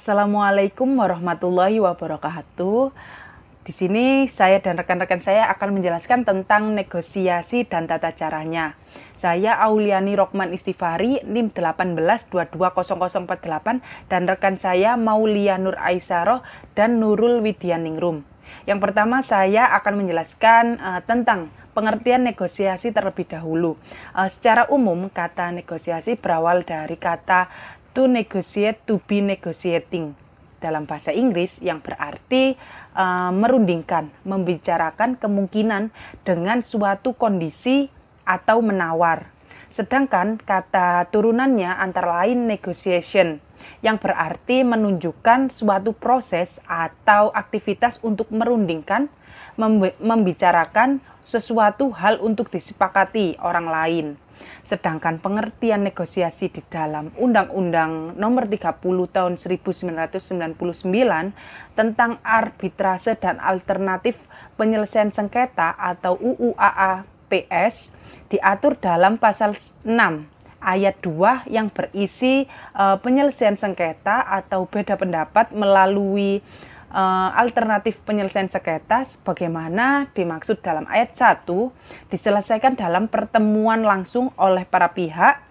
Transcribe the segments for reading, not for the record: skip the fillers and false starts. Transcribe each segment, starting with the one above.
Assalamualaikum warahmatullahi wabarakatuh. Di sini saya dan rekan-rekan saya akan menjelaskan tentang negosiasi dan tata caranya. Saya Auliani Rokman Istifari, NIM 18220048 dan rekan saya Maulia Nur Aisyah dan Nurul Widyaningrum. Yang pertama saya akan menjelaskan tentang pengertian negosiasi terlebih dahulu. Secara umum kata negosiasi berawal dari kata to negotiate, to be negotiating dalam bahasa Inggris yang berarti merundingkan, membicarakan kemungkinan dengan suatu kondisi atau menawar. Sedangkan kata turunannya antara lain negotiation yang berarti menunjukkan suatu proses atau aktivitas untuk merundingkan, membicarakan sesuatu hal untuk disepakati orang lain. Sedangkan pengertian negosiasi di dalam Undang-Undang Nomor 30 Tahun 1999 tentang arbitrase dan alternatif penyelesaian sengketa atau UU AAPS diatur dalam pasal 6 ayat 2 yang berisi penyelesaian sengketa atau beda pendapat melalui alternatif penyelesaian sengketa sebagaimana dimaksud dalam ayat 1 diselesaikan dalam pertemuan langsung oleh para pihak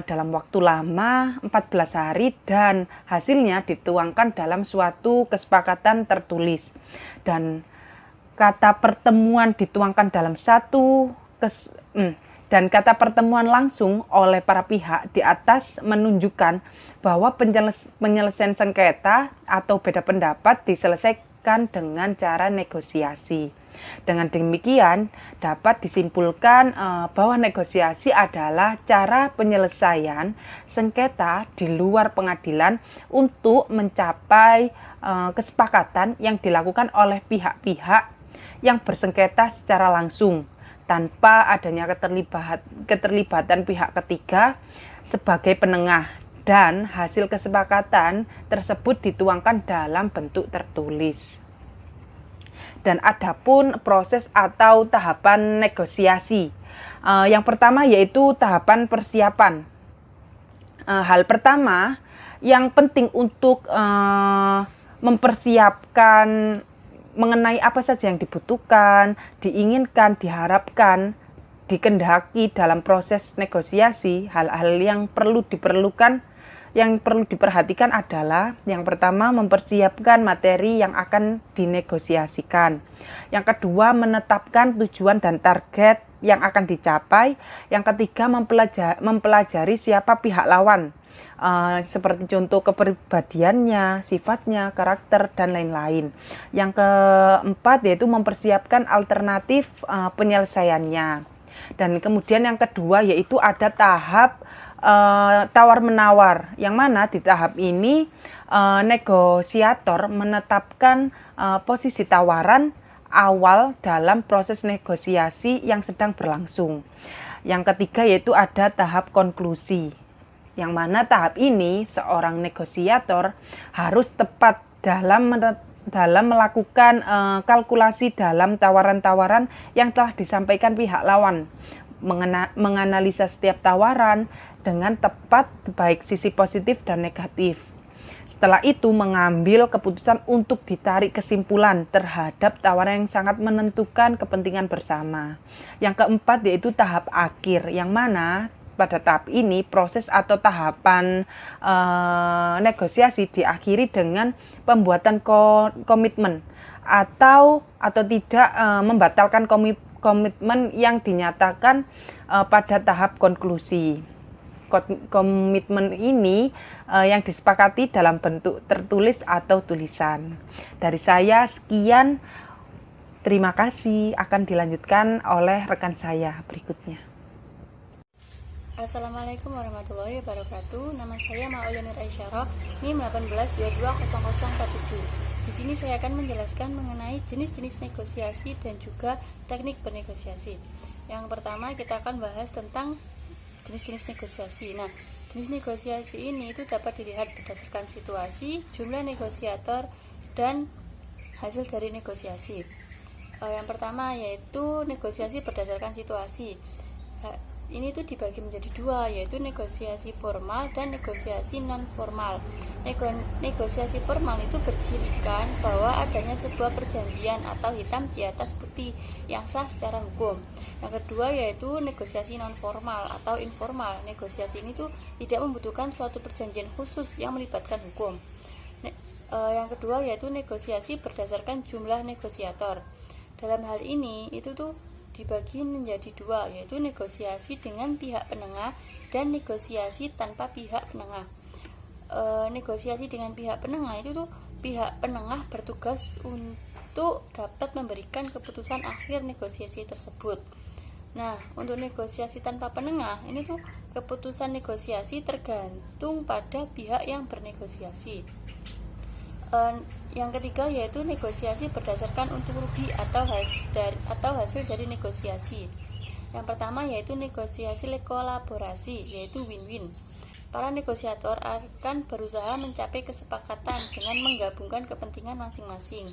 dalam waktu lama 14 hari dan hasilnya dituangkan dalam suatu kesepakatan tertulis. Dan kata pertemuan dituangkan dalam dan kata pertemuan langsung oleh para pihak di atas menunjukkan bahwa penyelesaian sengketa atau beda pendapat diselesaikan dengan cara negosiasi. Dengan demikian dapat disimpulkan bahwa negosiasi adalah cara penyelesaian sengketa di luar pengadilan untuk mencapai kesepakatan yang dilakukan oleh pihak-pihak yang bersengketa secara langsung, tanpa adanya keterlibatan pihak ketiga sebagai penengah, dan hasil kesepakatan tersebut dituangkan dalam bentuk tertulis. Dan adapun proses atau tahapan negosiasi, yang pertama yaitu tahapan persiapan. Hal pertama yang penting untuk mempersiapkan mengenai apa saja yang dibutuhkan, diinginkan, diharapkan, dikehendaki dalam proses negosiasi, hal-hal yang perlu diperhatikan adalah yang pertama mempersiapkan materi yang akan dinegosiasikan. Yang kedua menetapkan tujuan dan target yang akan dicapai. Yang ketiga mempelajari siapa pihak lawan. Seperti contoh kepribadiannya, sifatnya, karakter, dan lain-lain. Yang keempat yaitu mempersiapkan alternatif penyelesaiannya. Dan kemudian yang kedua yaitu ada tahap tawar-menawar, yang mana di tahap ini negosiator menetapkan posisi tawaran awal dalam proses negosiasi yang sedang berlangsung. Yang ketiga yaitu ada tahap konklusi, yang mana tahap ini seorang negosiator harus tepat dalam melakukan kalkulasi dalam tawaran-tawaran yang telah disampaikan pihak lawan, menganalisa setiap tawaran dengan tepat baik sisi positif dan negatif. Setelah itu mengambil keputusan untuk ditarik kesimpulan terhadap tawaran yang sangat menentukan kepentingan bersama. Yang keempat yaitu tahap akhir, yang mana pada tahap ini proses atau tahapan negosiasi diakhiri dengan pembuatan komitmen atau tidak membatalkan komitmen yang dinyatakan pada tahap konklusi. Komitmen ini yang disepakati dalam bentuk tertulis atau tulisan. Dari saya sekian, terima kasih, akan dilanjutkan oleh rekan saya berikutnya. Assalamualaikum warahmatullahi wabarakatuh. Nama saya Maulia Nur Aisyah, NIM 18220047. Di sini saya akan menjelaskan mengenai jenis-jenis negosiasi dan juga teknik bernegosiasi. Yang pertama kita akan bahas tentang jenis-jenis negosiasi. Nah, jenis negosiasi ini itu dapat dilihat berdasarkan situasi, jumlah negosiator, dan hasil dari negosiasi. Yang pertama yaitu negosiasi berdasarkan situasi. ini tuh dibagi menjadi dua, yaitu negosiasi formal dan negosiasi non formal. Negosiasi formal itu bercirikan bahwa adanya sebuah perjanjian atau hitam di atas putih yang sah secara hukum. Yang kedua yaitu negosiasi non formal atau informal. Negosiasi ini tuh tidak membutuhkan suatu perjanjian khusus yang melibatkan hukum. Yang kedua yaitu negosiasi berdasarkan jumlah negosiator. Dalam hal ini itu tuh dibagi menjadi dua, yaitu negosiasi dengan pihak penengah dan negosiasi tanpa pihak penengah. Negosiasi dengan pihak penengah itu tuh pihak penengah bertugas untuk dapat memberikan keputusan akhir negosiasi tersebut. Nah, untuk negosiasi tanpa penengah ini tuh keputusan negosiasi tergantung pada pihak yang bernegosiasi. Yang ketiga yaitu negosiasi berdasarkan untung rugi atau hasil dari negosiasi. Yang pertama yaitu negosiasi kolaborasi, yaitu win-win. Para negosiator akan berusaha mencapai kesepakatan dengan menggabungkan kepentingan masing-masing.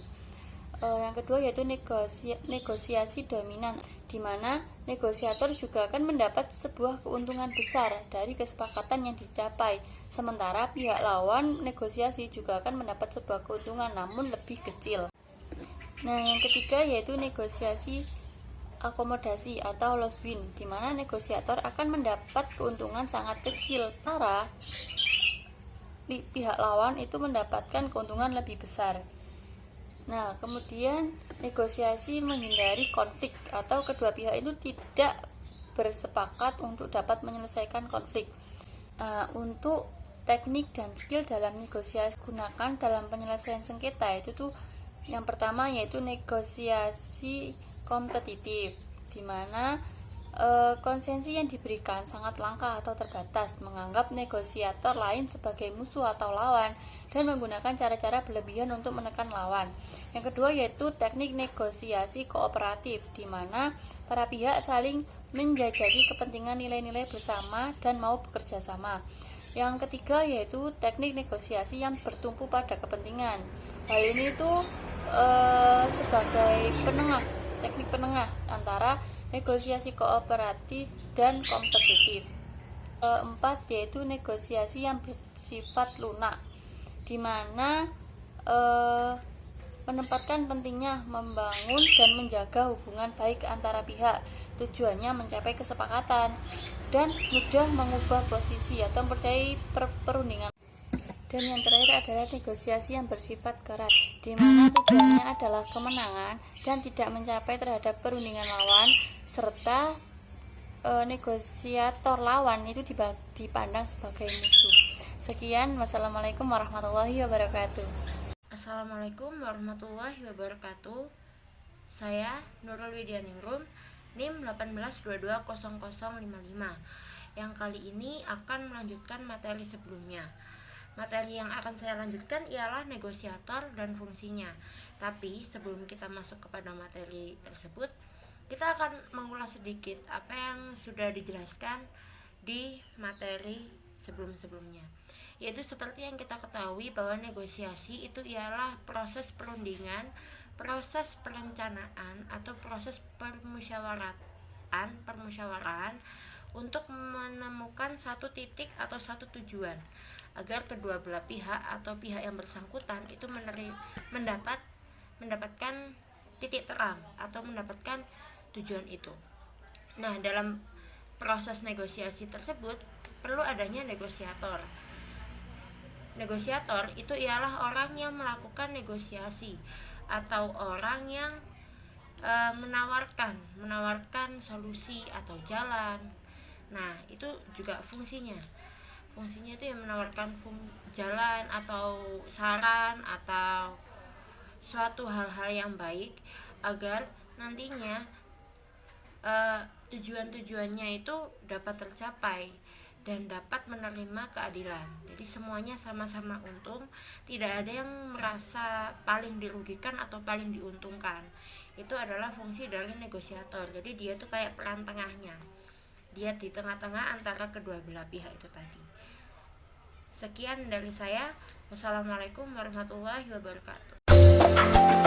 Yang kedua yaitu negosiasi dominan, di mana negosiator juga akan mendapat sebuah keuntungan besar dari kesepakatan yang dicapai, sementara pihak lawan negosiasi juga akan mendapat sebuah keuntungan namun lebih kecil. Nah, yang ketiga yaitu negosiasi akomodasi atau loss win, di mana negosiator akan mendapat keuntungan sangat kecil, sementara pihak lawan itu mendapatkan keuntungan lebih besar. Nah, kemudian negosiasi menghindari konflik atau kedua pihak itu tidak bersepakat untuk dapat menyelesaikan konflik. Untuk teknik dan skill dalam negosiasi gunakan dalam penyelesaian sengketa itu tuh yang pertama yaitu negosiasi kompetitif, di mana konsensi yang diberikan sangat langka atau terbatas, menganggap negosiator lain sebagai musuh atau lawan, dan menggunakan cara-cara berlebihan untuk menekan lawan. Yang kedua yaitu teknik negosiasi kooperatif, di mana para pihak saling menjajaki kepentingan nilai-nilai bersama dan mau bekerja sama. Yang ketiga yaitu teknik negosiasi yang bertumpu pada kepentingan. Hal ini tuh sebagai teknik penengah antara negosiasi kooperatif dan kompetitif. Keempat yaitu negosiasi yang bersifat lunak, di mana menempatkan pentingnya membangun dan menjaga hubungan baik antara pihak. Tujuannya mencapai kesepakatan dan mudah mengubah posisi atau mempercayai perundingan. Dan yang terakhir adalah negosiasi yang bersifat keras, di mana tujuannya adalah kemenangan dan tidak mencapai terhadap perundingan lawan, serta negosiator lawan itu dipandang sebagai musuh. Sekian, wassalamualaikum warahmatullahi wabarakatuh. Assalamualaikum warahmatullahi wabarakatuh. Saya Nurul Widianingrum, NIM 182200055, yang kali ini akan melanjutkan materi sebelumnya. Materi yang akan saya lanjutkan ialah negosiator dan fungsinya. Tapi sebelum kita masuk kepada materi tersebut, kita akan mengulas sedikit apa yang sudah dijelaskan di materi sebelum-sebelumnya. Yaitu seperti yang kita ketahui bahwa negosiasi itu ialah proses perundingan, proses perencanaan atau proses permusyawaraan untuk menemukan satu titik atau satu tujuan, agar kedua belah pihak atau pihak yang bersangkutan itu mendapatkan titik terang atau mendapatkan tujuan itu. Nah, dalam proses negosiasi tersebut perlu adanya negosiator. Negosiator itu ialah orang yang melakukan negosiasi atau orang yang menawarkan solusi atau jalan. Nah, itu juga fungsinya. Fungsinya itu yang menawarkan jalan atau saran atau suatu hal-hal yang baik agar nantinya tujuan-tujuannya itu dapat tercapai dan dapat menerima keadilan. Jadi semuanya sama-sama untung, tidak ada yang merasa paling dirugikan atau paling diuntungkan. Itu adalah fungsi dari negosiator. Jadi dia tuh kayak peran tengahnya. Dia di tengah-tengah antara kedua belah pihak itu tadi. Sekian dari saya. Wassalamualaikum warahmatullahi wabarakatuh.